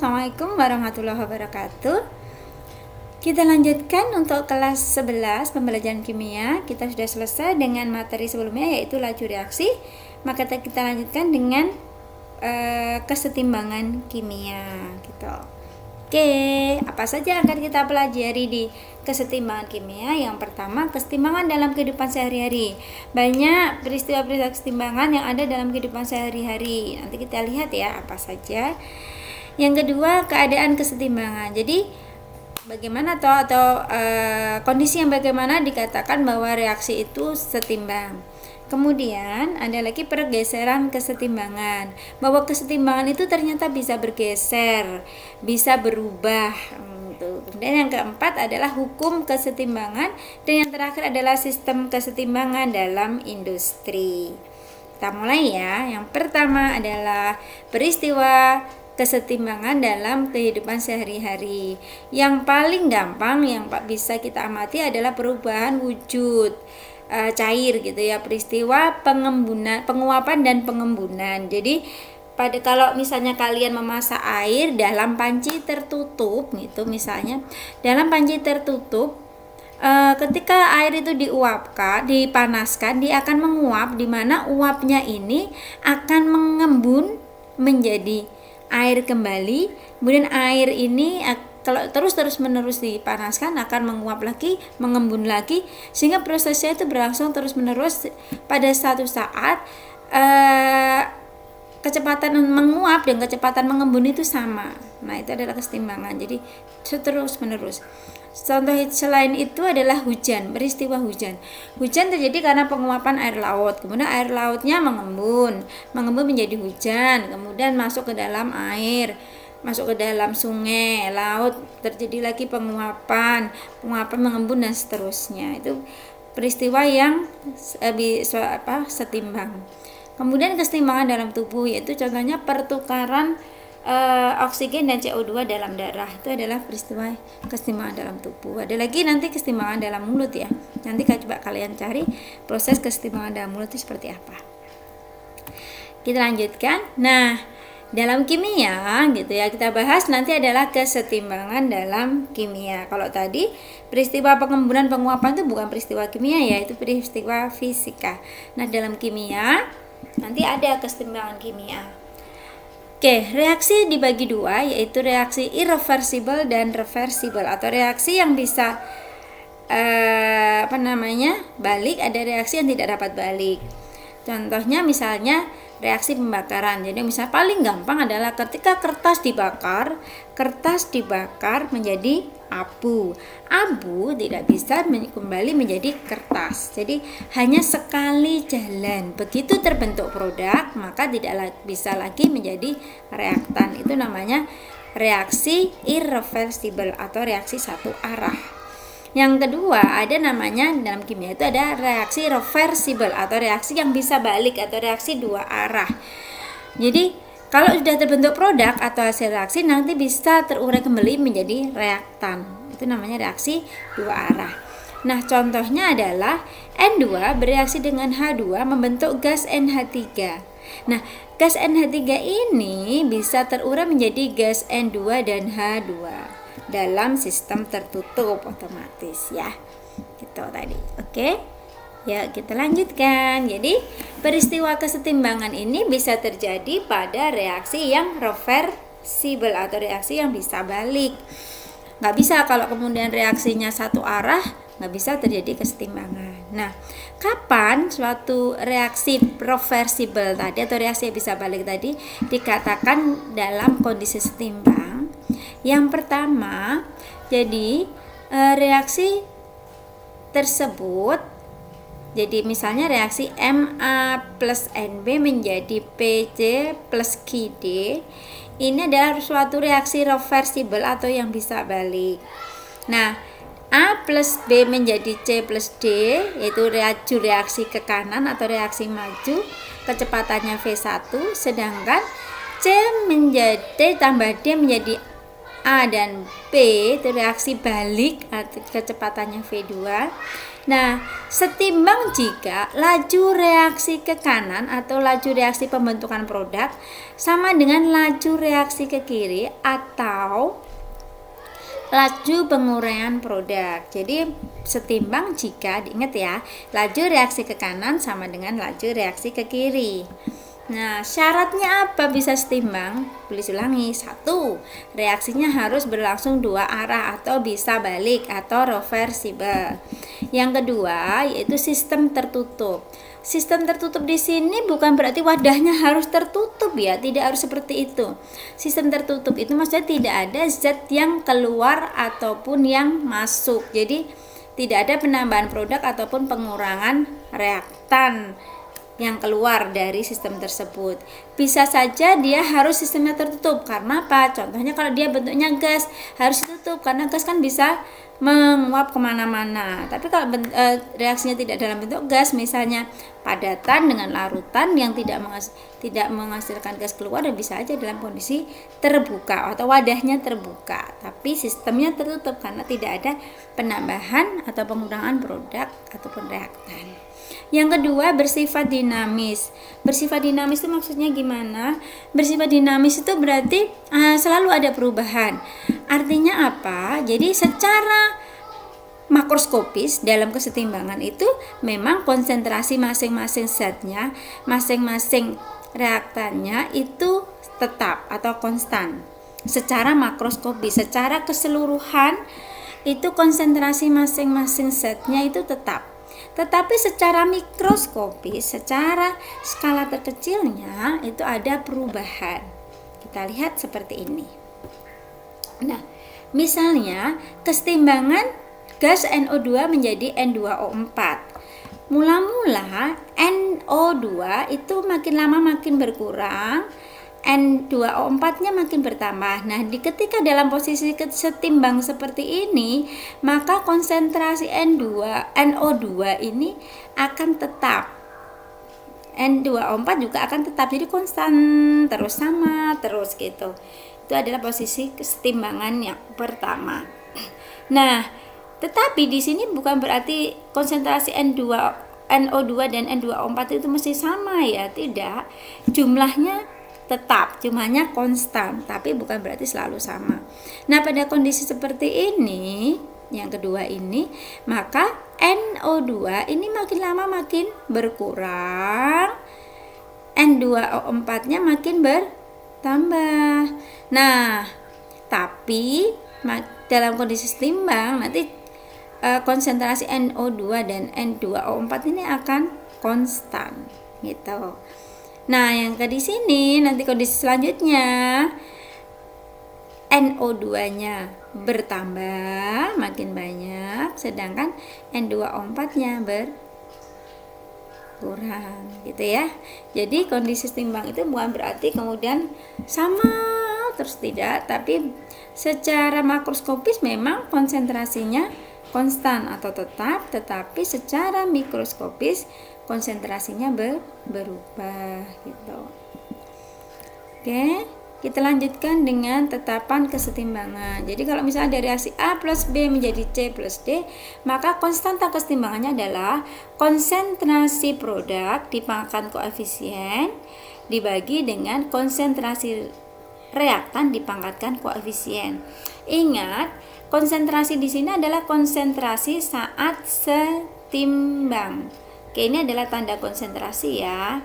Assalamualaikum warahmatullahi wabarakatuh. Kita lanjutkan untuk kelas 11 pembelajaran kimia. Kita sudah selesai dengan materi sebelumnya, yaitu laju reaksi. Maka kita lanjutkan dengan kesetimbangan kimia gitu. Oke, apa saja akan kita pelajari di kesetimbangan kimia? Yang pertama, kesetimbangan dalam kehidupan sehari-hari. Banyak peristiwa-peristiwa kesetimbangan yang ada dalam kehidupan sehari-hari. Nanti kita lihat ya apa saja. Yang kedua, keadaan kesetimbangan. Jadi bagaimana kondisi yang bagaimana dikatakan bahwa reaksi itu setimbang. Kemudian ada lagi pergeseran kesetimbangan, bahwa kesetimbangan itu ternyata bisa bergeser, bisa berubah. Kemudian yang keempat adalah hukum kesetimbangan, dan yang terakhir adalah sistem kesetimbangan dalam industri. Kita mulai ya. Yang pertama adalah peristiwa kesetimbangan dalam kehidupan sehari-hari. Yang paling gampang yang bisa kita amati adalah perubahan wujud cair gitu ya, peristiwa penguapan dan pengembunan. Jadi kalau misalnya kalian memasak air dalam panci tertutup gitu, misalnya dalam panci tertutup, ketika air itu dipanaskan, dia akan menguap, di mana uapnya ini akan mengembun menjadi air kembali. Kemudian air ini kalau terus-menerus dipanaskan akan menguap lagi, mengembun lagi, sehingga prosesnya itu berlangsung terus-menerus. Pada suatu saat kecepatan menguap dan kecepatan mengembun itu sama. Nah, itu adalah kesetimbangan. Jadi terus-menerus. Contoh selain itu adalah hujan, peristiwa hujan. Hujan terjadi karena penguapan air laut. Kemudian air lautnya mengembun menjadi hujan, kemudian masuk ke dalam air, masuk ke dalam sungai, laut, terjadi lagi penguapan mengembun dan seterusnya. Itu peristiwa yang setimbang. Kemudian kesetimbangan dalam tubuh, yaitu contohnya pertukaran oksigen dan CO2 dalam darah. Itu adalah peristiwa kesetimbangan dalam tubuh. Ada lagi nanti kesetimbangan dalam mulut ya. Nanti coba kalian cari proses kesetimbangan dalam mulut itu seperti apa. Kita lanjutkan. Nah, dalam kimia gitu ya, kita bahas nanti adalah kesetimbangan dalam kimia. Kalau tadi peristiwa pengembunan penguapan itu bukan peristiwa kimia ya, itu peristiwa fisika. Nah, dalam kimia nanti ada kesetimbangan kimia. Oke, reaksi dibagi dua, yaitu reaksi irreversible dan reversible, atau reaksi yang bisa balik, ada reaksi yang tidak dapat balik. Contohnya misalnya reaksi pembakaran. Jadi misalnya paling gampang adalah ketika kertas dibakar menjadi abu. Abu tidak bisa kembali menjadi kertas. Jadi hanya sekali jalan. Begitu terbentuk produk, maka tidak bisa lagi menjadi reaktan. Itu namanya reaksi irreversible atau reaksi satu arah. Yang kedua, ada namanya dalam kimia itu ada reaksi reversible atau reaksi yang bisa balik atau reaksi dua arah. Jadi kalau sudah terbentuk produk atau hasil reaksi, nanti bisa terurai kembali menjadi reaktan. Itu namanya reaksi dua arah. Nah, contohnya adalah N2 bereaksi dengan H2 membentuk gas NH3. Nah, gas NH3 ini bisa terurai menjadi gas N2 dan H2 dalam sistem tertutup otomatis ya. Gitu tadi. Oke. Ya, kita lanjutkan. Jadi, peristiwa kesetimbangan ini bisa terjadi pada reaksi yang reversible atau reaksi yang bisa balik. Nggak bisa kalau kemudian reaksinya satu arah, nggak bisa terjadi kesetimbangan. Nah, kapan suatu reaksi reversible tadi atau reaksi yang bisa balik tadi dikatakan dalam kondisi setimbang? Yang pertama, jadi reaksi tersebut, jadi misalnya reaksi Ma plus Nb menjadi Pc plus Qd, ini adalah suatu reaksi reversible atau yang bisa balik. Nah, A plus B menjadi C plus D, yaitu laju reaksi ke kanan atau reaksi maju, kecepatannya V1, sedangkan C menjadi tambah D menjadi A dan B, itu reaksi balik, kecepatannya V2. Nah, setimbang jika laju reaksi ke kanan atau laju reaksi pembentukan produk sama dengan laju reaksi ke kiri atau laju penguraian produk. Jadi setimbang jika, diingat ya, laju reaksi ke kanan sama dengan laju reaksi ke kiri. Nah, syaratnya apa bisa setimbang? Tulis ulangi. 1. Reaksinya harus berlangsung dua arah atau bisa balik atau reversible. Yang kedua, yaitu sistem tertutup. Sistem tertutup di sini bukan berarti wadahnya harus tertutup ya, tidak harus seperti itu. Sistem tertutup itu maksudnya tidak ada zat yang keluar ataupun yang masuk. Jadi tidak ada penambahan produk ataupun pengurangan reaktan yang keluar dari sistem tersebut. Bisa saja dia harus sistemnya tertutup. Karena apa? Contohnya kalau dia bentuknya gas, harus ditutup karena gas kan bisa menguap kemana-mana. Tapi kalau reaksinya tidak dalam bentuk gas, misalnya padatan dengan larutan yang tidak menghasilkan gas keluar, dan bisa aja dalam kondisi terbuka atau wadahnya terbuka, tapi sistemnya tertutup karena tidak ada penambahan atau pengurangan produk ataupun reaktan. Yang kedua, bersifat dinamis. Bersifat dinamis itu maksudnya gimana? Bersifat dinamis itu berarti selalu ada perubahan. Artinya apa? Jadi secara makroskopis dalam kesetimbangan itu memang konsentrasi masing-masing zatnya, masing-masing reaktannya itu tetap atau konstan. Secara makroskopis, secara keseluruhan itu konsentrasi masing-masing zatnya itu tetap. Tetapi secara mikroskopis, secara skala terkecilnya itu ada perubahan. Kita lihat seperti ini. Nah, misalnya kesetimbangan gas NO2 menjadi N2O4. Mula-mula NO2 itu makin lama makin berkurang, N2O4-nya makin bertambah. Nah, ketika dalam posisi setimbang seperti ini, maka konsentrasi NO2 ini akan tetap. N2O4 juga akan tetap, jadi konstan, terus sama, terus gitu. Itu adalah posisi kesetimbangan yang pertama. Nah, tetapi di sini bukan berarti konsentrasi NO2 dan N2O4 itu mesti sama ya, tidak. Jumlahnya tetap, jumlahnya konstan, tapi bukan berarti selalu sama. Nah, pada kondisi seperti ini, yang kedua ini, maka NO2 ini makin lama makin berkurang, N2O4-nya makin bertambah. Nah, tapi dalam kondisi setimbang nanti konsentrasi NO2 dan N2O4 ini akan konstan gitu. Nah, yang di sini nanti kondisi selanjutnya NO2-nya bertambah makin banyak, sedangkan N2O4-nya berkurang gitu ya. Jadi kondisi setimbang itu bukan berarti kemudian sama terus, tidak, tapi secara makroskopis memang konsentrasinya konstan atau tetap, tetapi secara mikroskopis konsentrasinya berubah gitu. Oke, kita lanjutkan dengan tetapan kesetimbangan. Jadi kalau misalnya dari reaksi A plus B menjadi C plus D, maka konstanta kesetimbangannya adalah konsentrasi produk dipangkat koefisien dibagi dengan konsentrasi reaktan dipangkatkan koefisien. Ingat, konsentrasi di sini adalah konsentrasi saat setimbang. Oke, ini adalah tanda konsentrasi ya.